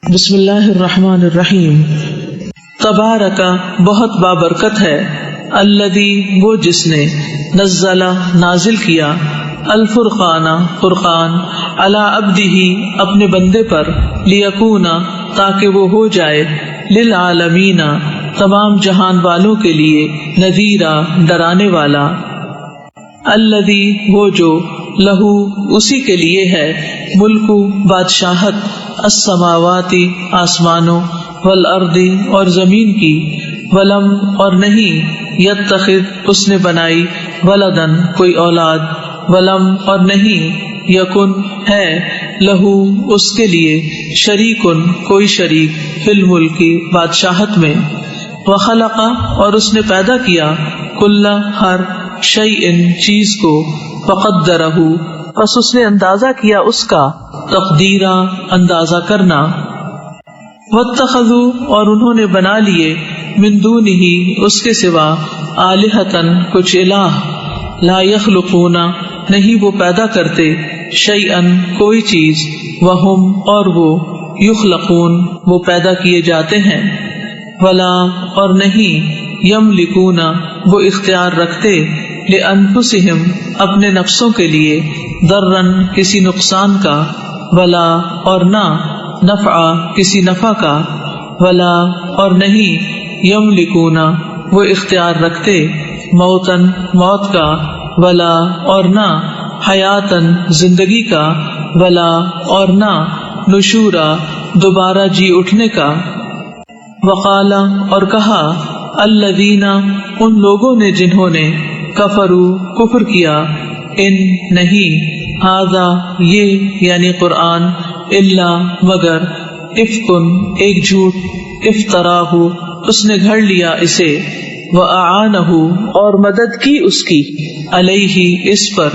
بسم اللہ الرحمن الرحیم۔ تبارک بہت بابرکت ہے، الذی وہ جس نے، نزل نازل کیا، الفرقان فرقان، علی عبدہ اپنے بندے پر، لیکون تاکہ وہ ہو جائے، للعالمین تمام جہان والوں کے لیے، نذیرا ڈرانے والا۔ الذی وہ جو، لہو اسی کے لیے ہے، ملک بادشاہت، السماوات آسمانوں، والارض اور زمین کی، ولم اور نہیں، یتخذ اس نے بنائی، ولدن کوئی اولاد، ولم اور نہیں، یکن ہے، لہو اس کے لیے، شریکن کوئی شریک، فی الملک بادشاہت میں، وخلق اور اس نے پیدا کیا، کل ہر شیء چیز کو، فقدرہ پس اس نے اندازہ کیا اس کا، تقدیرا اندازہ کرنا، واتخذوا اور انہوں نے بنا لیے، من دونہ اس کے سوا، آلہۃ کچھ الہ، لا یخلقون نہیں وہ پیدا کرتے، شیئا کوئی چیز، وہم اور وہ، یخلقون وہ پیدا کیے جاتے ہیں، ولا اور نہیں، یملکون وہ اختیار رکھتے، لانفسہم اپنے نفسوں کے لیے، ضررن کسی نقصان کا، ولا اور نہ، نفع کسی نفع کا، ولا اور نہیں، یملکون وہ اختیار رکھتے، موتن موت کا، ولا اور نہ، حیاتن زندگی کا، ولا اور نہ، نشورا دوبارہ جی اٹھنے کا۔ وقال اور کہا، الذین ان لوگوں نے جنہوں نے، کفروا کفر کیا، ان نہیں، ھذا یہ یعنی قرآن، الا مگر، افکن ایک جھوٹ، افتراہ اس نے گھڑ لیا اسے، واعانہ اور مدد کی اس کی، علیہ اس پر،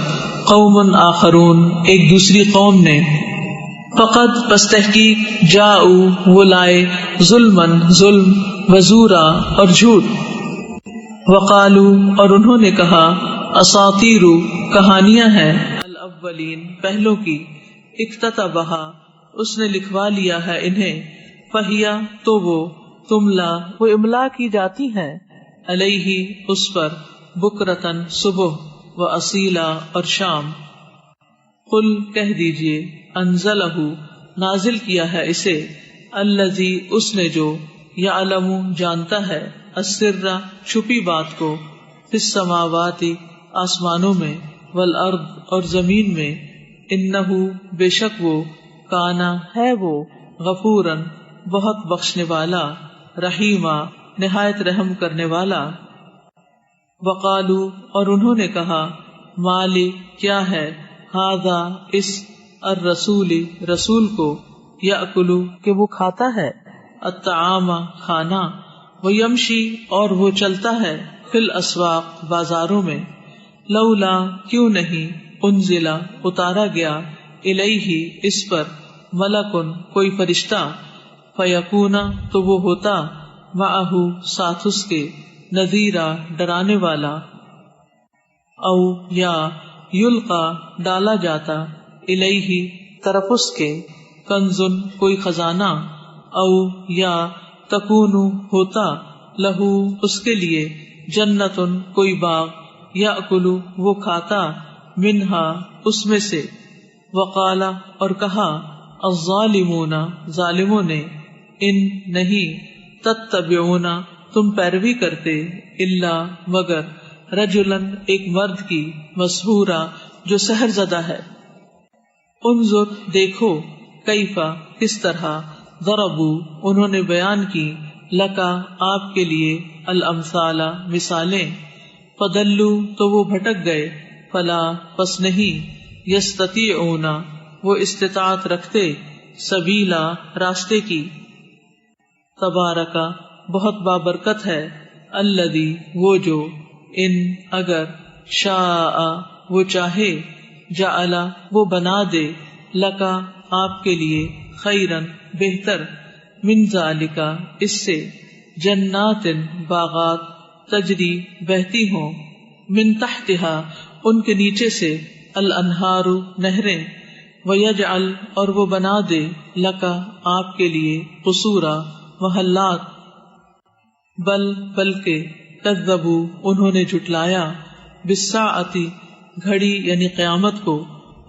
قوم آخرون ایک دوسری قوم نے، فقط پس تحقیق، جاؤ وہ لائے، ظلمن ظلم، وزورا اور جھوٹ، وقالو اور انہوں نے کہا، اساطیر کہانیاں ہیں، الاولین پہلوں کی، اکتتبہا اس نے لکھوا لیا ہے انہیں، فہیا تو وہ، تملا وہ املا کی جاتی ہیں، علیہ اس پر، بکرتن صبح، و اصیلا اور شام۔ قل کہہ دیجئے، انزلہ نازل کیا ہے اسے، الذی اس نے جو، یعلم جانتا ہے، السر چھپی بات کو، فی السماوات آسمانوں میں، والارض اور زمین میں، انہ بے شک وہ، کانا ہے وہ، غفورن بہت بخشنے والا، رحیما نہایت رحم کرنے والا۔ وقالو اور انہوں نے کہا، مالی کیا ہے، ھذا اس، الرسول رسول کو، یأکلو کہ وہ کھاتا ہے، الطعام کھانا، ویمشی اور وہ چلتا ہے، فی الاسواق بازاروں میں، لولا کیوں نہیں، انزل اتارا گیا، الیہ اس پر، ملکن کوئی فرشتہ، فیکون تو وہ ہوتا، معہ ساتھ اس کے، نذیرا ڈرانے والا، او یا یلقا ڈالا جاتا، الیہ طرف اس کے، کنزن کوئی خزانہ، او یا تکون ہوتا، لہو اس کے لیے، جنتن کوئی باغ، یأکل وہ کھاتا، منہا اس میں سے، وقالا اور کہا، الظالمون ظالموں نے، ان نہیں، تتبعون تم پیروی کرتے، الا مگر، رجلن ایک مرد کی، مسحورا جو سحر زدہ ہے۔ انظر دیکھو، کیفا کس طرح، ضربوا انہوں نے بیان کی، لکا آپ کے لیے، الامثال مثالیں، فدلوا تو وہ بھٹک گئے، فلا پس نہیں، یستطیعون وہ استطاعت رکھتے، سبیلا راستے کی۔ تبارکا بہت بابرکت ہے، الذی وہ جو، ان اگر، شاء وہ چاہے، جعل وہ بنا دے، لکا آپ کے لیے، خیرن بہتر، من ذالکا اس سے، جنات باغات، تجری بہتی ہوں، من تحتہا ان کے نیچے سے، الانہار نہریں، وَيَجْعَلْ اور وہ بنا دے لَكَ آپ کے لیے قصورا محلات بلکہ کذبوا انہوں نے جھٹلایا بالساعۃ گھڑی یعنی قیامت کو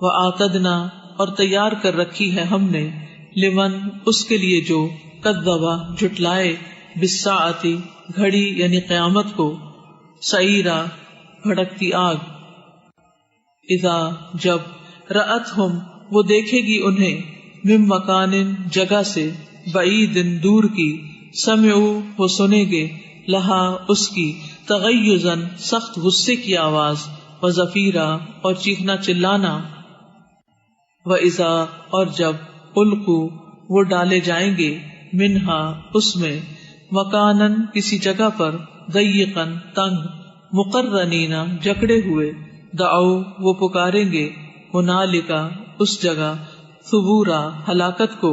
وَآتَدْنَا اور تیار کر رکھی ہے ہم نے لمن اس کے لیے جو کذبا جھٹلائے بالساعۃ گھڑی یعنی قیامت کو سعیرا بھڑکتی آگ اذا جب رأتہم وہ دیکھے گی انہیں من مکان جگہ سے بعید دور کی سمعوا وہ سنیں گے لہا اس کی تغیظا سخت غصے کی آواز وزفیرا اور چیخنا چلانا وَإِذَا اور جب القوا وہ ڈالے جائیں گے منہا اس میں مکانن کسی جگہ پر ضیقا تنگ مقرنین جکڑے ہوئے دعوا وہ پکاریں گے ہنالک اس جگہ ثبورا ہلاکت کو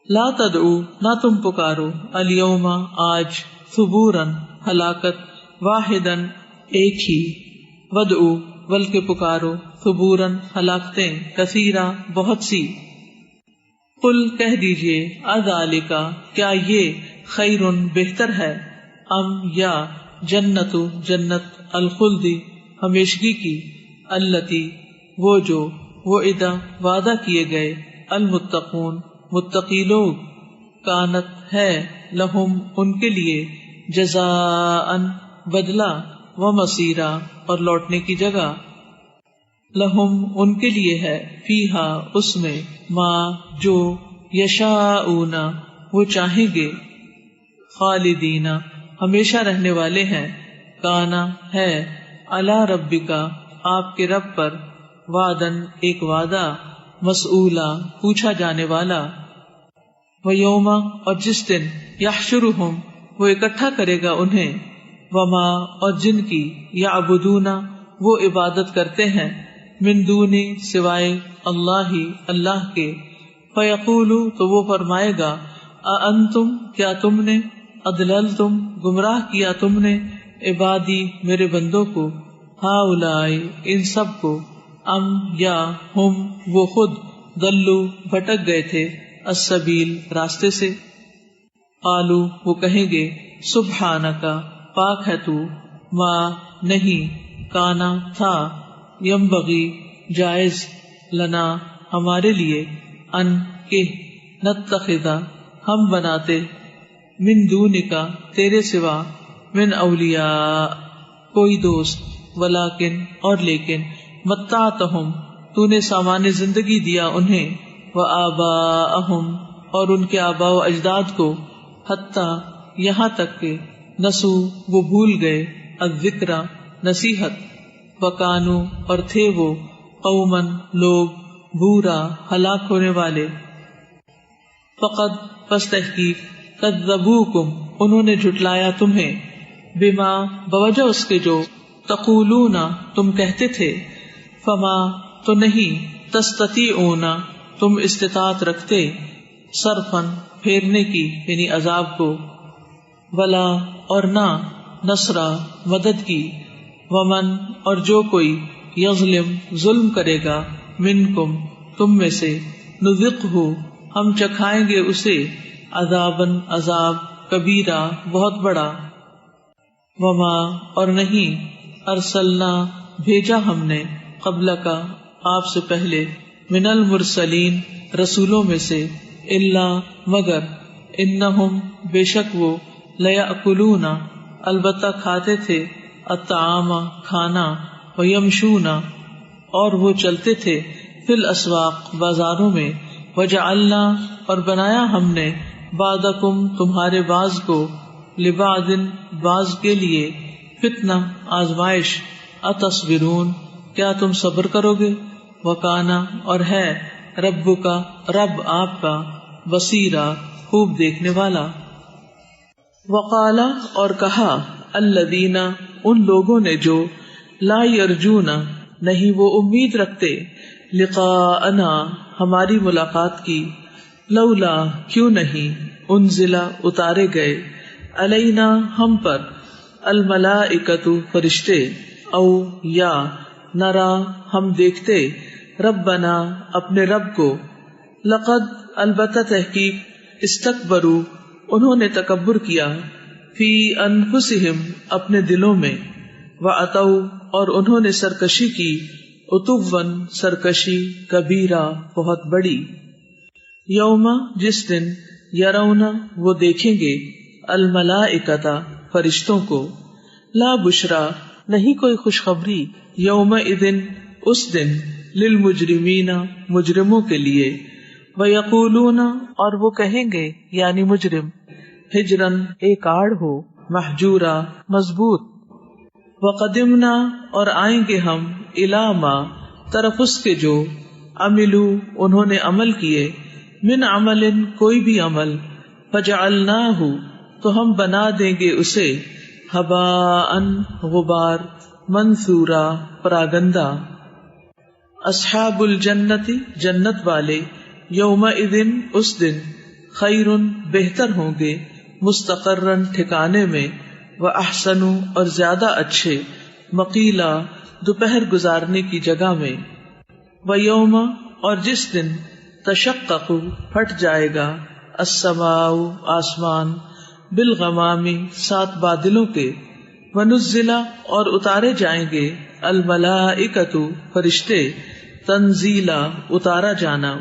لا تدعو نہ تم پکارو الیوم آج ثبورا ہلاکت واحدا ایک ہی ودعو بلکہ پکارو ثبورا ہلاکتیں کثیرا بہت سی قل کہہ دیجئے اذالک کیا یہ خیر بہتر ہے ام یا جنت جنت الخلد ہمیشگی کی التی وہ جو وعدہ وعدہ کیے گئے المتقون متقی لوگ کانت ہے لہم ان کے لیے جزاء بدلہ ومصیرا اور لوٹنے کی جگہ لہم ان کے لیے ہے فیہا اس میں ما جو یشاءون وہ چاہیں گے خالدین ہمیشہ رہنے والے ہیں کانا ہے علی ربکا آپ کے رب پر وعدن ایک وعدہ مسئولا پوچھا جانے والا ویوم اور جس دن یحشرہم وہ اکٹھا کرے گا انہیں وما اور جن کی یعبدون وہ عبادت کرتے ہیں من دونی سوائے اللہ کے فیقول تو وہ فرمائے گا اانتم کیا تم نے اضللتم گمراہ کیا تم نے عبادی میرے بندوں کو ہؤلاء ان سب کو ام یا ہم وہ خود ضلوا بھٹک گئے تھے السبیل راستے سے قالوا وہ کہیں گے سبحانک پاک ہے تو ما نہیں کانا تھا ینبغی جائز لنا ہمارے لیے ان کہ نتخذ ہم بناتے من دونکا تیرے سوا من اولیاء کوئی دوست ولیکن اور لیکن متعتہم تو نے سامان زندگی دیا انہیں وآباءہم اور ان کے آباء و اجداد کو حتی یہاں تک کہ نسو وہ بھول گئے الذکر نصیحت وکانو اور تھے وہ قومن لوگ بورا ہلاک ہونے والے فقد پس تحقیق کذبوکم انہوں نے جھٹلایا تمہیں بما بوجہ اس کے جو تقولون تم کہتے تھے فما تو نہیں تستطیعون تم استطاعت رکھتے صرفن پھیرنے کی یعنی عذاب کو ولا اور نہ نصرا مدد کی ومن اور جو کوئی یظلم ظلم کرے گا منکم تم میں سے نذقہ ہم چکھائیں گے اسے عذاباً عذاب کبیرہ بہت بڑا وما اور نہیں ارسلنا بھیجا ہم نے قبل کا آپ سے پہلے من المرسلین رسولوں میں سے الا مگر انہم بے شک وہ لیأکلون البتہ کھاتے تھے الطعام کھانا ویمشون اور وہ چلتے تھے فی الاسواق بازاروں میں وجعلنا اور بنایا ہم نے بعدکم تمہارے بعض کو لبعض بعض کے لیے فتنہ آزمائش اتصبرون کیا تم صبر کرو گے وکانا اور ہے رب کا رب آپ کا بصیرا خوب دیکھنے والا وقالا اور کہا الذین ان لوگوں نے جو لا یرجون نہیں وہ امید رکھتے لقاءنا ہماری ملاقات کی لولا کیوں نہیں انزل اتارے گئے علینا ہم پر الملائکۃ فرشتے او یا نرا ہم دیکھتے ربنا اپنے رب کو، لقد البتہ تحقیق، استکبروا انہوں نے تکبر کیا، فی انفسہم اپنے دلوں میں، واتوا اور انہوں نے سرکشی کی، عتوا سرکشی، کبیرہ بہت بڑی، یوم جس دن، یرون وہ دیکھیں گے، الملائکۃ فرشتوں کو، لا بشرا نہیں کوئی خوشخبری، یومئذ اس دن، للمجرمین مجرموں کے لیے، ویقولون اور وہ کہیں گے یعنی مجرم، ہجرن ایک آڑ ہو، محجورا مضبوط، وقدمنا اور آئیں گے ہم، الی ما طرف اس کے جو، عملو انہوں نے عمل کیے، من عمل کوئی بھی عمل، فجعلناہ تو ہم بنا دیں گے اسے، ہباء غبار، منثورا پراگندہ، اصحاب الجنت جنت والے، یومئذ اس دن، خیر بہتر ہوں گے، مستقرن ٹھکانے میں، واحسن اور زیادہ اچھے، مقیلا دوپہر گزارنے کی جگہ میں، ویوم اور جس دن، تشقق پھٹ جائے گا، السماء آسمان، بالغمام سات بادلوں کے، ونزل اور اتارے جائیں گے، الملائکۃ فرشتے، تنزیلا اتارا جانا،